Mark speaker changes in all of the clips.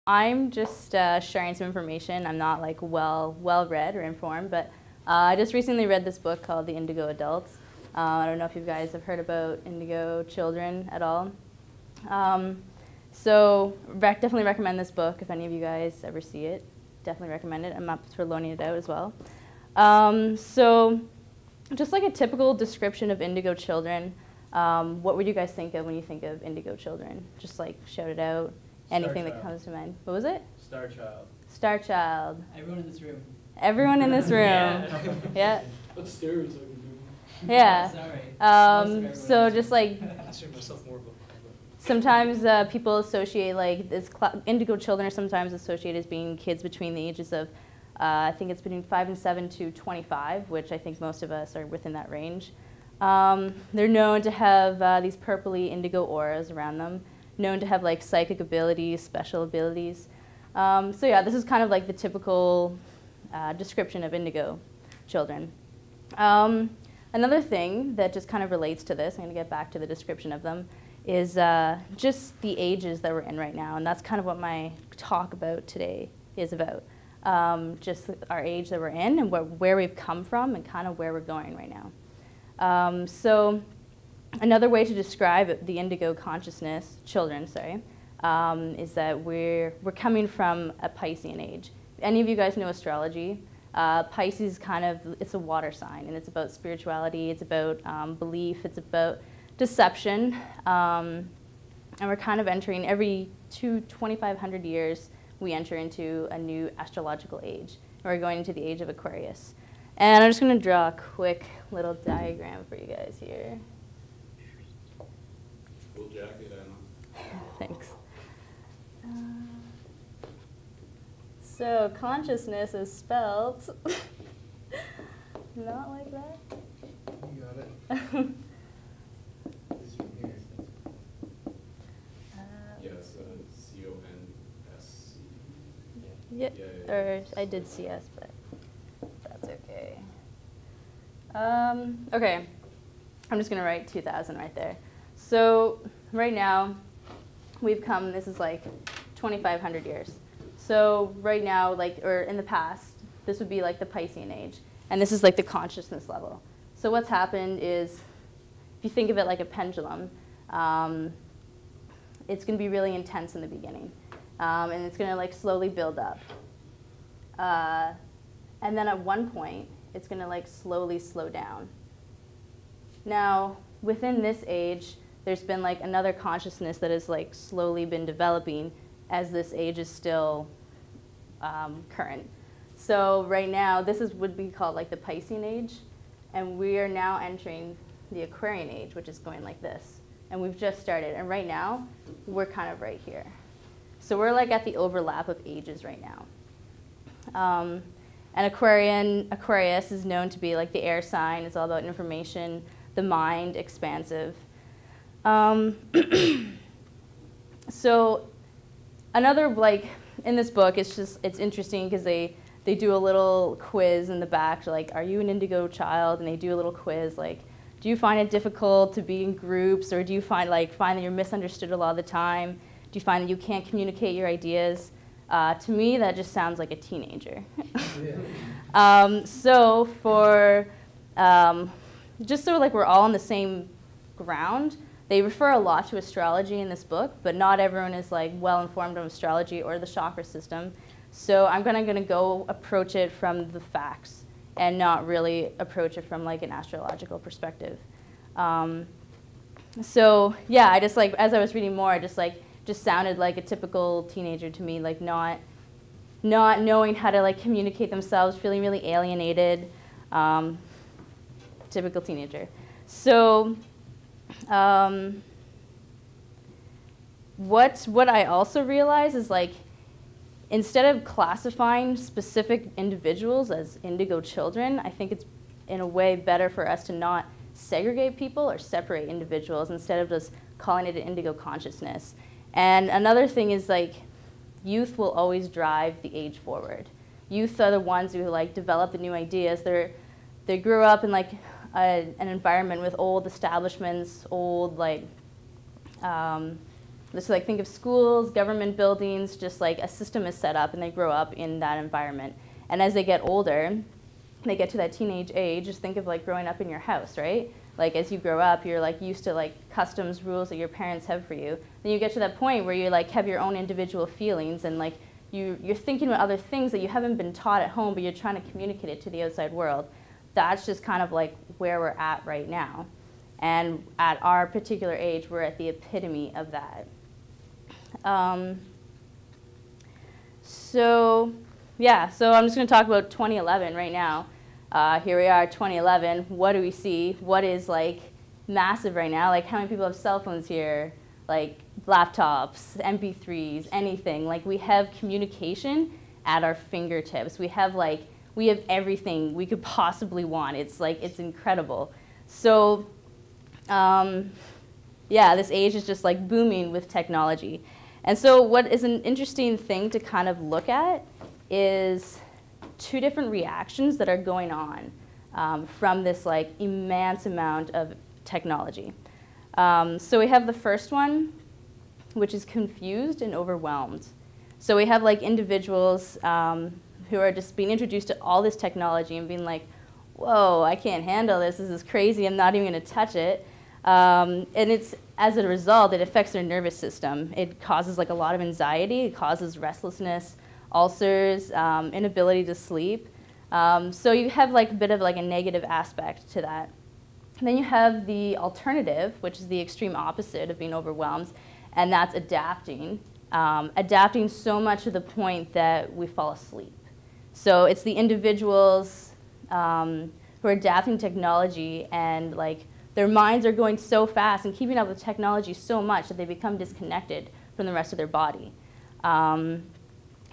Speaker 1: I'm just sharing some information. I'm not like well read or informed, but I just recently read this book called The Indigo Adults. I don't know if you guys have heard about indigo children at all. So definitely recommend this book if any of you guys ever see it. Definitely recommend it. I'm up for loaning it out as well. So just like a typical description of indigo children, what would you guys think of when you think of indigo children? Just like shout it out. Anything that comes to mind. What was it?
Speaker 2: Star Child.
Speaker 1: Star Child.
Speaker 3: Everyone in this room.
Speaker 1: Everyone in this room.
Speaker 2: Yeah.
Speaker 1: Yeah.
Speaker 2: What's stereotyping?
Speaker 1: Yeah.
Speaker 3: Sorry.
Speaker 1: So just like
Speaker 2: I consider myself more of a
Speaker 1: sometimes people associate like this indigo children are sometimes associated as being kids between the ages of I think it's between 5 and 7 to 25, which I think most of us are within that range. They're known to have these purpley indigo auras around them, known to have like psychic abilities, special abilities. So yeah, this is kind of like the typical description of indigo children. Another thing that just kind of relates to this, I'm going to get back to the description of them, is just the ages that we're in right now. And that's kind of what my talk about today is about. Just our age that we're in and where we've come from and kind of where we're going right now. So another way to describe the indigo consciousness, children, sorry, is that we're coming from a Piscean age. Any of you guys know astrology? Pisces kind of, it's a water sign, and it's about spirituality, it's about belief, it's about deception, and we're kind of entering every 2,500 years, we enter into a new astrological age. We're going into the age of Aquarius. And I'm just going to draw a quick little diagram for you guys here.
Speaker 4: Cool jacket, Anna.
Speaker 1: Thanks. So consciousness is spelled not like that.
Speaker 2: You got it. This from here.
Speaker 4: Yes, C-O-N-S-C.
Speaker 1: Yep,
Speaker 4: Yeah.
Speaker 1: or I did CS, but that's okay. Okay, I'm just gonna write 2000 right there. So right now, we've come, this is like 2,500 years. So right now, like, or in the past, this would be like the Piscean age. And this is like the consciousness level. So what's happened is, if you think of it like a pendulum, it's going to be really intense in the beginning. And it's going to like slowly build up. And then at one point, it's going to like slowly slow down. Now, within this age, there's been like another consciousness that has like slowly been developing as this age is still current. So right now, this would be called like the Piscean age, and we are now entering the Aquarian age, which is going like this. And we've just started, and right now, we're kind of right here. So we're like at the overlap of ages right now. And Aquarius is known to be like the air sign. It's all about information, the mind, expansive. So another, like, in this book, it's interesting because they do a little quiz in the back, like, are you an indigo child? And they do a little quiz, like, do you find it difficult to be in groups, or do you find that you're misunderstood a lot of the time? Do you find that you can't communicate your ideas? To me, that just sounds like a teenager. So for, just so like we're all on the same ground, they refer a lot to astrology in this book, but not everyone is like well informed on astrology or the chakra system. So I'm gonna go approach it from the facts and not really approach it from like an astrological perspective. So yeah, I just like, as I was reading more, I just sounded like a typical teenager to me, like not knowing how to like communicate themselves, feeling really alienated, typical teenager. So what I also realize is like, instead of classifying specific individuals as indigo children, I think it's in a way better for us to not segregate people or separate individuals instead of just calling it an indigo consciousness. And another thing is like, youth will always drive the age forward. Youth are the ones who like develop the new ideas. They grew up in like an environment with old establishments, old like Just like think of schools, government buildings, just like a system is set up and they grow up in that environment. And as they get older, they get to that teenage age, just think of like growing up in your house, right? Like as you grow up, you're like used to like customs, rules that your parents have for you. Then you get to that point where you like have your own individual feelings and like you're thinking about other things that you haven't been taught at home, but you're trying to communicate it to the outside world. That's just kind of like where we're at right now. And at our particular age, we're at the epitome of that. So I'm just going to talk about 2011 right now. Here we are, 2011. What do we see? What is like massive right now? Like how many people have cell phones here? Like laptops, MP3s, anything. Like we have communication at our fingertips. We have everything we could possibly want. It's incredible. So this age is just like booming with technology. And so what is an interesting thing to kind of look at is two different reactions that are going on from this like immense amount of technology. So we have the first one, which is confused and overwhelmed. So we have like individuals who are just being introduced to all this technology and being like, whoa, I can't handle this. This is crazy. I'm not even going to touch it. And it's, as a result, it affects their nervous system. It causes like a lot of anxiety. It causes restlessness, ulcers, inability to sleep. So you have like a bit of like a negative aspect to that. And then you have the alternative, which is the extreme opposite of being overwhelmed, and that's adapting. Adapting so much to the point that we fall asleep. So it's the individuals who are adapting technology and like their minds are going so fast and keeping up with technology so much that they become disconnected from the rest of their body.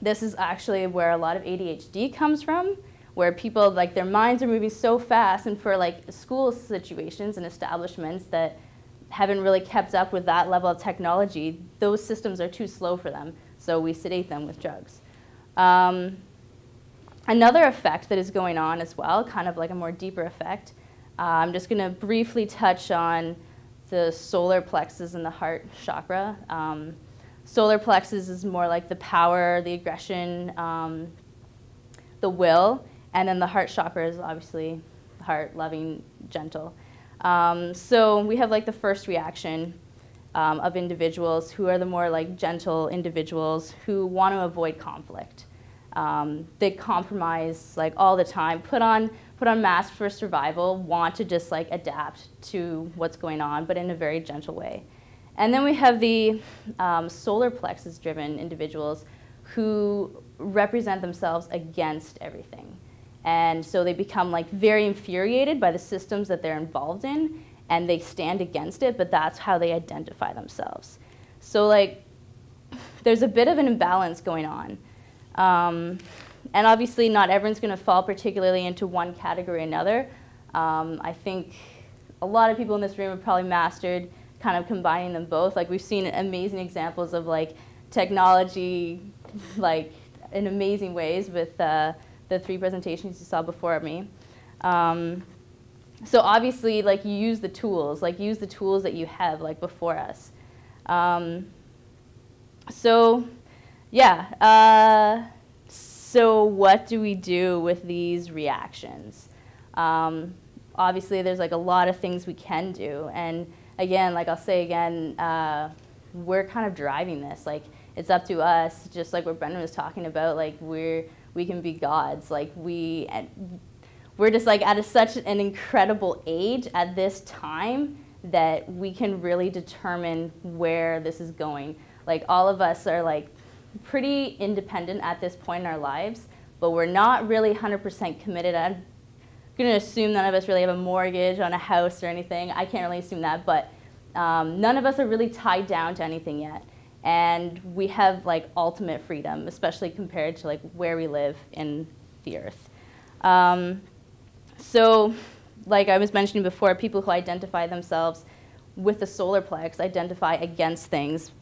Speaker 1: This is actually where a lot of ADHD comes from, where people, like their minds are moving so fast, and for like school situations and establishments that haven't really kept up with that level of technology, those systems are too slow for them, so we sedate them with drugs. Another effect that is going on as well, kind of like a more deeper effect, I'm just going to briefly touch on the solar plexus and the heart chakra. Solar plexus is more like the power, the aggression, the will, and then the heart chakra is obviously heart, loving, gentle. So we have like the first reaction of individuals who are the more like gentle individuals who want to avoid conflict. They compromise like all the time, put on masks for survival, want to just like adapt to what's going on, but in a very gentle way. And then we have the solar plexus driven individuals who represent themselves against everything. And so they become like very infuriated by the systems that they're involved in, and they stand against it, but that's how they identify themselves. So like there's a bit of an imbalance going on. And obviously not everyone's going to fall particularly into one category or another. I think a lot of people in this room have probably mastered kind of combining them both. Like we've seen amazing examples of like technology like in amazing ways with the three presentations you saw before me. So obviously like you use the tools that you have like before us. So what do we do with these reactions? Obviously, there's like a lot of things we can do, and again, like I'll say again, we're kind of driving this. Like it's up to us, just like what Brendan was talking about. Like we can be gods. Like we're just like at such an incredible age at this time that we can really determine where this is going. Like all of us are like pretty independent at this point in our lives, but we're not really 100% committed. I'm going to assume none of us really have a mortgage on a house or anything. I can't really assume that, but none of us are really tied down to anything yet. And we have like ultimate freedom, especially compared to like where we live in the earth. So like I was mentioning before, people who identify themselves with the solar plex identify against things.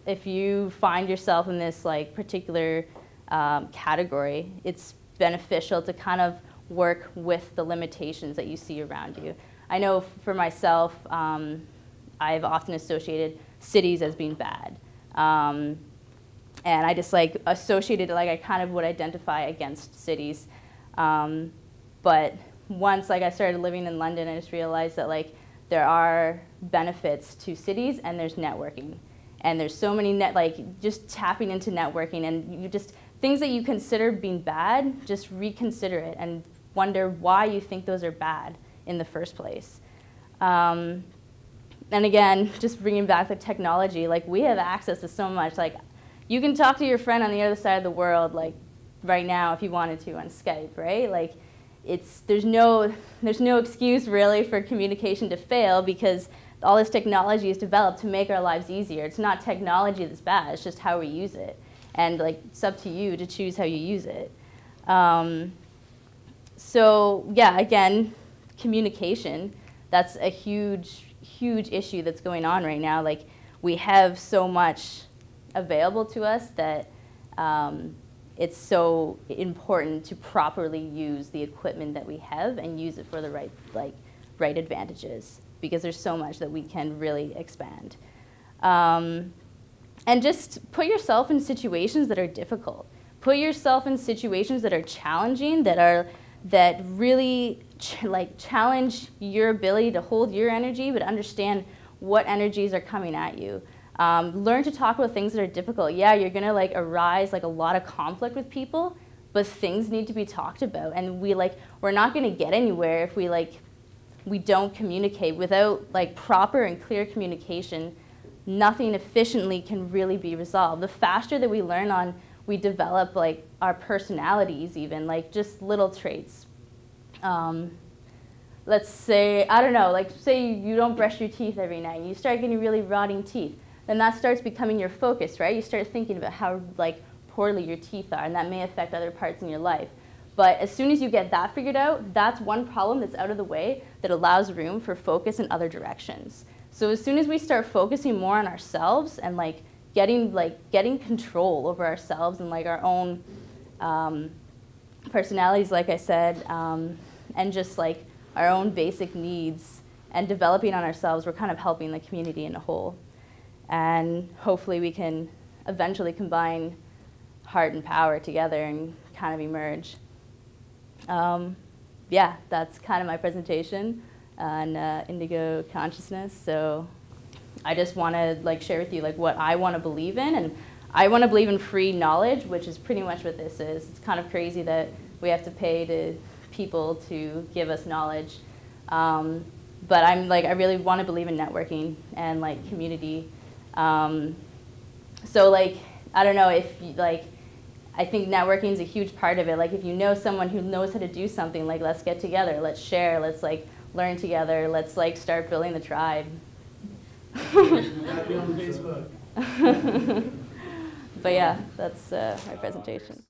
Speaker 1: If you find yourself in this like particular category, it's beneficial to kind of work with the limitations that you see around you. I know for myself, I've often associated cities as being bad. And I just like associated, like I kind of would identify against cities. But once like I started living in London, I just realized that like there are benefits to cities and there's networking. And there's so many like just tapping into networking, and you just, things that you consider being bad, just reconsider it and wonder why you think those are bad in the first place. And again, just bringing back the technology, like we have access to so much. Like you can talk to your friend on the other side of the world, like right now if you wanted to on Skype, right? Like there's no excuse really for communication to fail, because all this technology is developed to make our lives easier. It's not technology that's bad, it's just how we use it. And like it's up to you to choose how you use it. So yeah, again, communication, that's a huge issue that's going on right now. Like we have so much available to us that it's so important to properly use the equipment that we have and use it for the right advantages, because there's so much that we can really expand. And just put yourself in situations that are difficult. Put yourself in situations that are challenging, that really challenge your ability to hold your energy, but understand what energies are coming at you. Learn to talk about things that are difficult. Yeah, you're gonna arise a lot of conflict with people, but things need to be talked about, and we're not gonna get anywhere if we don't communicate. Without proper and clear communication, nothing efficiently can really be resolved. The faster that we develop our personalities, even just little traits. Let's say, I don't know, say you don't brush your teeth every night, and you start getting really rotting teeth. Then that starts becoming your focus, right? You start thinking about how poorly your teeth are, and that may affect other parts in your life. But as soon as you get that figured out, that's one problem that's out of the way that allows room for focus in other directions. So as soon as we start focusing more on ourselves and getting control over ourselves and our own personalities, like I said, and just our own basic needs, and developing on ourselves, we're kind of helping the community in a whole. And hopefully we can eventually combine heart and power together and kind of emerge. Yeah, that's kind of my presentation on Indigo consciousness. So I just want to share with you what I want to believe in, and I want to believe in free knowledge, which is pretty much what this is. It's kind of crazy that we have to pay to people to give us knowledge, but I really want to believe in networking and community. So I don't know if I think networking is a huge part of it. If you know someone who knows how to do something, let's get together, let's share, let's learn together, let's start building the tribe.
Speaker 2: Gotta be on Facebook.
Speaker 1: But yeah, that's my presentation.